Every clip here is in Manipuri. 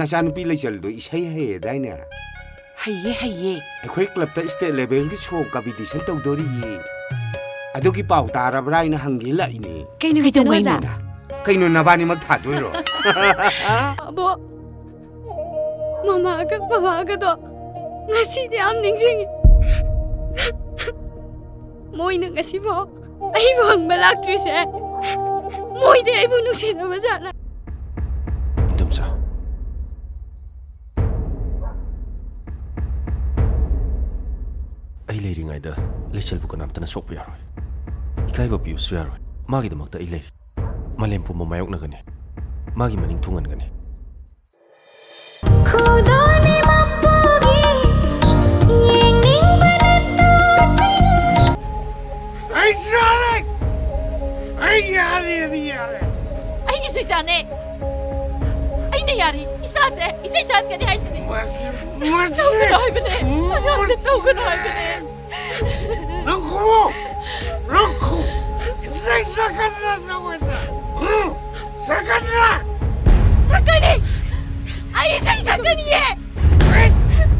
ꯅꯆꯥꯅꯨꯄꯤ ꯂꯩꯆꯜꯗꯣ ꯏꯁꯩ ꯍꯩꯌꯦꯗꯥꯏꯅꯦ ꯍꯩꯌꯦ ꯑꯩꯈꯣꯏ ꯀ꯭ꯂꯕꯇ ꯁ꯭ꯇꯦꯠ ꯂꯦꯚꯦꯜꯒꯤ ꯁꯣ ꯀꯝꯄꯤꯇꯤꯁꯟ ꯇꯧꯗꯣꯔꯤꯌꯦ ꯑꯗꯨꯒꯤ ꯄꯥꯎ ꯇꯥꯔꯕ꯭ꯔꯥ ꯍꯥꯏꯅ ꯍꯪꯒꯦ ꯂꯥꯛꯏꯅꯦ ꯀꯩꯗꯧꯉꯩꯅꯣ ꯀꯩꯅꯣ ꯅꯕꯥꯅꯤꯃꯛ ꯊꯥꯗꯣꯏꯔꯣ ꯑꯕꯣ ꯃꯃꯥꯒ ꯕꯕꯥꯒꯗꯣ ꯉꯁꯤꯗꯤ ꯌꯥꯝ ꯅꯤꯡꯁꯤꯡꯉꯤ ꯃꯣꯏꯅ ꯉꯁꯤꯐꯥꯎ ꯑꯩꯕꯨ ꯍꯪꯕ ꯂꯥꯛꯇ꯭ꯔꯤꯁꯦ ꯃꯣꯏꯗꯤ ꯑꯩꯕꯨ ꯅꯨꯡꯁꯤꯗꯕ ꯖꯥꯠꯂ ꯏꯟꯗꯣꯝꯆꯥ ꯑꯩ ꯂꯩꯔꯤꯉꯩꯗ ꯂꯩꯆꯜꯕꯨ ꯀꯅꯥꯝꯇꯅ ꯁꯣꯛꯄ ꯌꯥꯔꯣꯏ ꯏꯀꯥꯏꯕ ꯄꯤꯕꯁꯨ ꯌꯥꯔꯣꯏ ꯃꯥꯒꯤꯗꯃꯛꯇ ꯑꯩ ꯂꯩꯔꯤ ꯃꯥꯂꯦꯝ ꯄꯨꯝꯕ ꯃꯥꯌꯣꯛꯅꯒꯅꯤ ꯃꯥꯒꯤ ꯃꯅꯤꯡ ꯊꯨꯡꯍꯟꯒꯅꯤ ꯑꯩꯒꯤ ꯁꯩꯆꯥꯅꯦ ꯑꯩꯅ ꯌꯥꯔꯤ ꯏꯁꯥꯁꯦ ꯏꯁꯩ ꯆꯥꯟꯒꯅꯤ ꯍꯥꯏꯁꯤꯅꯤ ꯇꯧꯒꯅꯨ ꯍꯥꯏꯕꯅꯦ ꯑꯉꯥꯡꯗ ꯇꯧꯒꯅꯨ ꯍꯥꯏꯕꯅꯦ 럭코 이상하다 저거다 sakadra sakani ay isang sakaniye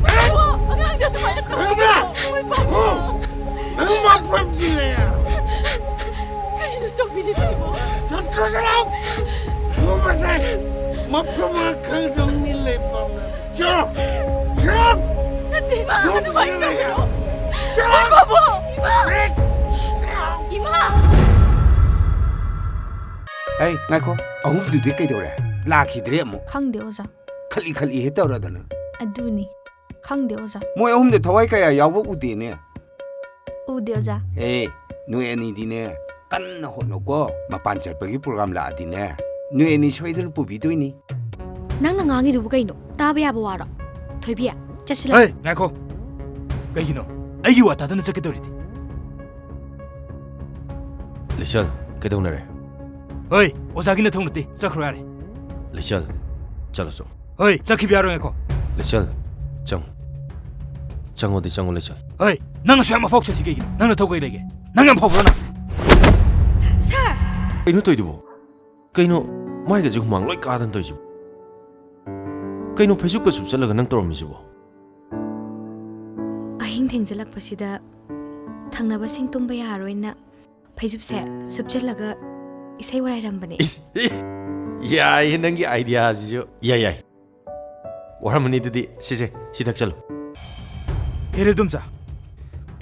bawo agang da tumay na 어 엄마 범지래야 kanino to bilisimo 젖거잖아 뭐마세 마프로마 강정 밀레 밤나 저 natima ano ba ito ay babo ima ꯑꯩ ꯉꯥꯏꯈꯣ ꯑꯍꯨꯝꯗꯨꯗꯤ ꯀꯩꯗꯧꯔꯦ ꯂꯥꯛꯈꯤꯗ꯭ꯔꯦ ꯑꯃꯨꯛ ꯈꯪꯗꯦ ꯑꯣꯖꯥ ꯈꯜꯂꯤ ꯈꯜꯂꯤ ꯍꯦ ꯇꯧꯔꯗꯅ ꯑꯗꯨꯅꯤ ꯈꯪꯗꯦ ꯑꯣꯖꯥ ꯃꯣꯏ ꯑꯍꯨꯝꯗ ꯊꯋꯥꯏ ꯀꯌꯥ ꯌꯥꯎꯕ ꯎꯗꯦꯅꯦ ꯎꯗꯦ ꯑꯣꯖꯥ ꯅꯣꯏ ꯑꯅꯤꯗꯤꯅꯦ ꯀꯟꯅ ꯍꯣꯠꯅꯧꯀꯣ ꯃꯄꯥꯟ ꯆꯠꯄꯒꯤ ꯄ꯭ꯔꯣꯒ꯭ꯔꯥꯝ ꯂꯥꯛꯑꯗꯤꯅꯦ ꯅꯣꯏ ꯑꯅꯤ ꯁꯣꯏꯗꯅ ꯄꯨꯕꯤꯗꯣꯏꯅꯤ ꯅꯪꯅ ꯉꯥꯡꯉꯤꯗꯨꯕꯨ ꯀꯩꯅꯣ ꯇꯥꯕ ꯌꯥꯕ ꯋꯥꯔꯣ ꯊꯣꯏꯕꯤ ꯆꯠꯁꯤꯜꯂ ꯍꯦ ꯉꯥꯏꯈꯣ ꯀꯩꯒꯤꯅꯣ ꯑꯩꯒꯤ ꯋꯥ ꯇꯥꯗꯅ ꯆꯠꯀꯗꯧꯔꯤꯗꯤ ꯂꯩꯆꯜ ꯀꯩꯗꯧꯅꯔꯦ ꯍꯣꯏ ꯑꯣꯖꯥꯒꯤ ꯅꯊꯧ ꯅꯠꯇꯦ ꯆꯠꯈ꯭ꯔꯣ ꯌꯥꯔꯦ ꯂꯩꯆꯜ ꯆꯠꯂꯁꯨ ꯍꯣꯏ ꯆꯠꯈꯤꯕ ꯌꯥꯔꯣꯏ ꯉꯥꯏꯈꯣ ꯂꯩꯆꯜ ꯆꯪꯉꯣꯗꯤ ꯆꯪꯉꯣ ꯂꯩꯆꯜ ꯍꯣꯏ ꯅꯪ ꯑꯁꯨ ꯌꯥꯝ ꯑꯐꯥꯎ ꯆꯠꯁꯤ ꯀꯩꯒꯤꯅꯣ ꯅꯪ ꯅꯊꯧ ꯀꯩ ꯂꯩꯒꯦ ꯅꯪ ꯌꯥꯝ ꯐꯥꯎꯕ꯭ꯔꯣ ꯅꯪ ꯁꯥꯔ ꯀꯩꯅꯣ ꯇꯧꯏꯗꯨꯕꯣ ꯀꯩꯅꯣ ꯃꯥꯏꯒꯁꯦ ꯍꯨꯃꯥꯡ ꯂꯣꯏ ꯀꯥꯗꯅ ꯇꯧꯏꯁꯤꯕꯣ ꯀꯩꯅꯣ ꯐꯩꯖꯨꯞꯀ ꯁꯨꯞꯆꯜꯂꯒ ꯅꯪ ꯇꯧꯔꯝꯃꯤꯁꯤꯕꯣ ꯑꯍꯤꯡ ꯊꯦꯡꯖꯜꯂꯛꯄꯁꯤꯗ ꯊꯪꯅꯕꯁꯤꯡ ꯇꯨꯝꯕ ꯌꯥꯔꯣꯏꯅ ꯐꯩꯖꯨꯞꯁꯦ ꯁꯨꯞꯆꯜꯂꯒ ꯏꯁꯩ ꯋꯥꯔꯥꯏꯔꯝꯕꯅꯦ ꯌꯥꯏꯌꯦ ꯅꯪꯒꯤ ꯑꯥꯏꯗꯤꯌꯥꯁꯤꯁꯨ ꯌꯥꯏ ꯋꯥꯔꯝꯃꯅꯤ ꯑꯗꯨꯗꯤ ꯁꯤꯁꯦ ꯁꯤ ꯊꯛꯆꯜꯂꯨ ꯍꯦꯔꯦ ꯏꯗꯣꯝꯆꯥ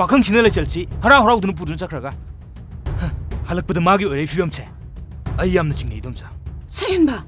ꯄꯥꯈꯪꯁꯤꯅ ꯂꯩꯆꯜꯁꯤ ꯍꯔꯥꯎ ꯍꯔꯥꯎꯗꯨꯅ ꯄꯨꯗꯨꯅ ꯆꯠꯈ꯭ꯔꯒ ꯍꯜꯂꯛꯄꯗ ꯃꯥꯒꯤ ꯑꯣꯏꯔꯛꯏ ꯐꯤꯕꯝꯁꯦ ꯑꯩ ꯌꯥꯝꯅ ꯆꯤꯡꯅꯩ ꯏꯗꯣꯝꯆꯥ Saan ba?